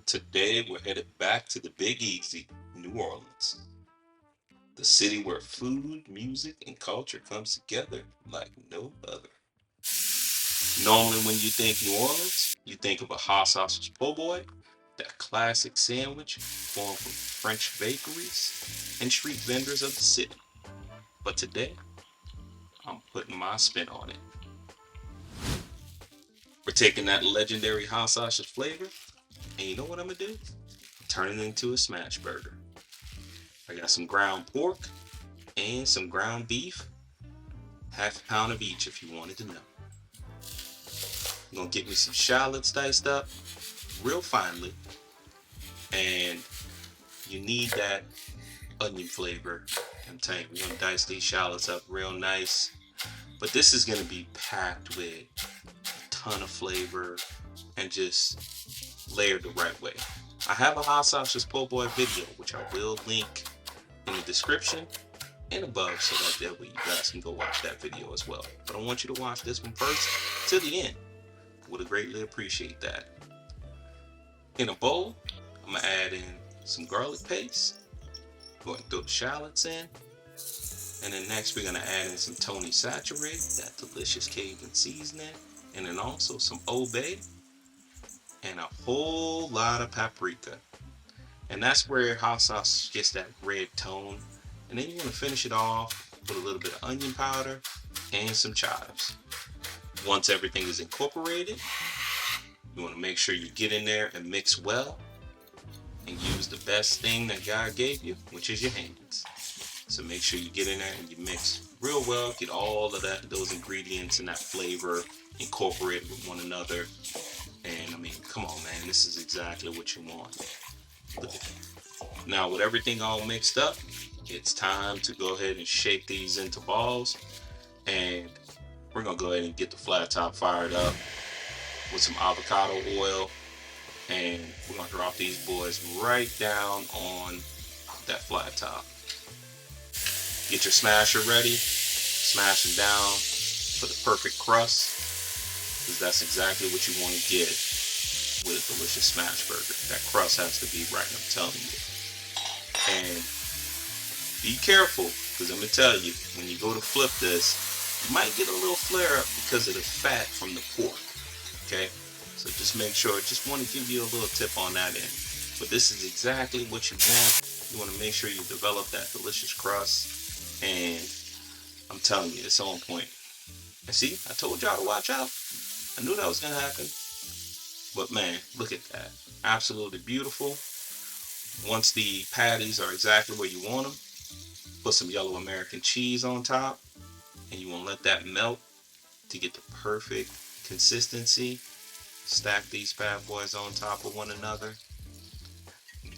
Today we're headed back to the Big Easy, New Orleans, the city where food, music, and culture comes together like no other. Normally, when you think New Orleans, you think of a hot sausage po' boy, that classic sandwich formed from French bakeries and street vendors of the city. But today, I'm putting my spin on it. We're taking that legendary hot sausage flavor, and you know what I'm gonna do? Turn it into a smash burger. I got some ground pork and some ground beef, half a pound of each if you wanted to know. I'm gonna get me some shallots diced up real finely, and you need that onion flavor. I'm telling you, we're gonna dice these shallots up real nice. But this is gonna be packed with a ton of flavor and just layered the right way. I have a hot sausage po' boy video, which I will link in the description and above, so that way you guys can go watch that video as well. But I want you to watch this one first to the end. Would greatly appreciate that. In a bowl, I'm gonna add in some garlic paste. Go ahead and throw the shallots in. And then next we're gonna add in some Tony Saturated, that delicious Cajun seasoning. And then also some Old Bay and a whole lot of paprika. And that's where hot sauce gets that red tone. And then you want to finish it off with a little bit of onion powder and some chives. Once everything is incorporated, you want to make sure you get in there and mix well and use the best thing that God gave you, which is your hands. So make sure you get in there and you mix real well, get all of those ingredients and that flavor incorporated with one another. And I mean, come on, man, this is exactly what you want. Look at that. Now, with everything all mixed up, it's time to go ahead and shape these into balls. And we're gonna go ahead and get the flat top fired up with some avocado oil. And we're gonna drop these boys right down on that flat top. Get your smasher ready, smash them down for the perfect crust, because that's exactly what you want to get with a delicious smash burger. That crust has to be right, I'm telling you. And be careful, because I'm going to tell you, when you go to flip this, you might get a little flare up because of the fat from the pork. Okay? So just make sure, just want to give you a little tip on that end. But this is exactly what you want. You want to make sure you develop that delicious crust. And I'm telling you, it's on point. And see, I told y'all to watch out. I knew that was going to happen. But man, look at that. Absolutely beautiful. Once the patties are exactly where you want them, put some yellow American cheese on top. And you want to let that melt to get the perfect consistency. Stack these bad boys on top of one another.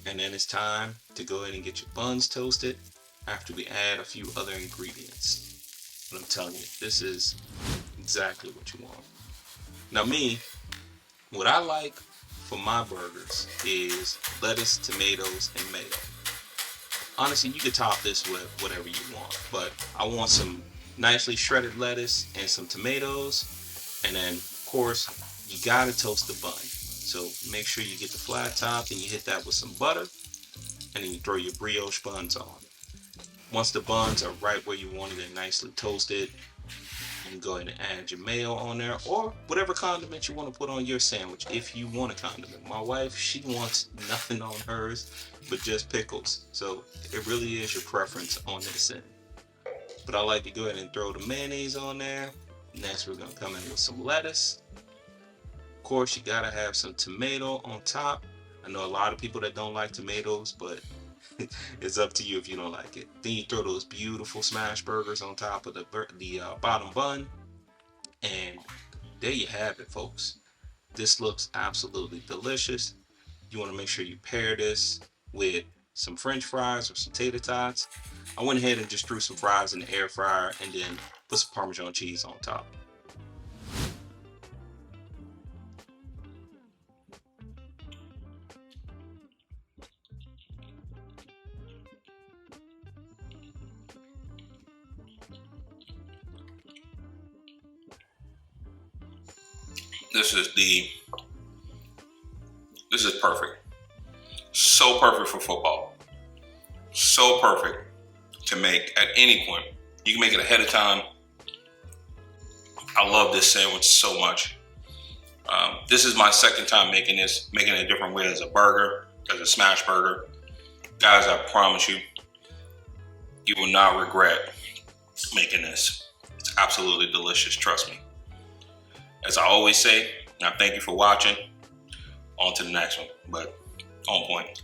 And then it's time to go ahead and get your buns toasted after we add a few other ingredients. But I'm telling you, this is exactly what you want. Now me, what I like for my burgers is lettuce, tomatoes, and mayo. Honestly, you could top this with whatever you want, but I want some nicely shredded lettuce and some tomatoes. And then, of course, you gotta toast the bun. So make sure you get the flat top and you hit that with some butter, and then you throw your brioche buns on. Once the buns are right where you wanted it, nicely toasted, you can go ahead and add your mayo on there, or whatever condiment you want to put on your sandwich if you want a condiment. My wife, she wants nothing on hers but just pickles. So it really is your preference on this end. But I like to go ahead and throw the mayonnaise on there. Next, we're going to come in with some lettuce. Of course, you got to have some tomato on top. I know a lot of people that don't like tomatoes, but it's up to you if you don't like it. Then you throw those beautiful smash burgers on top of the bottom bun. And there you have it, folks. This looks absolutely delicious. You want to make sure you pair this with some French fries or some tater tots. I went ahead and just threw some fries in the air fryer and then put some Parmesan cheese on top. This is the this is perfect. So perfect for football. So perfect to make at any point. You can make it ahead of time. I love this sandwich so much. This is my second time making this, making it a different way as a burger, as a smash burger. Guys, I promise you, you will not regret making this. It's absolutely delicious, trust me. As I always say, I thank you for watching. On to the next one, but on point.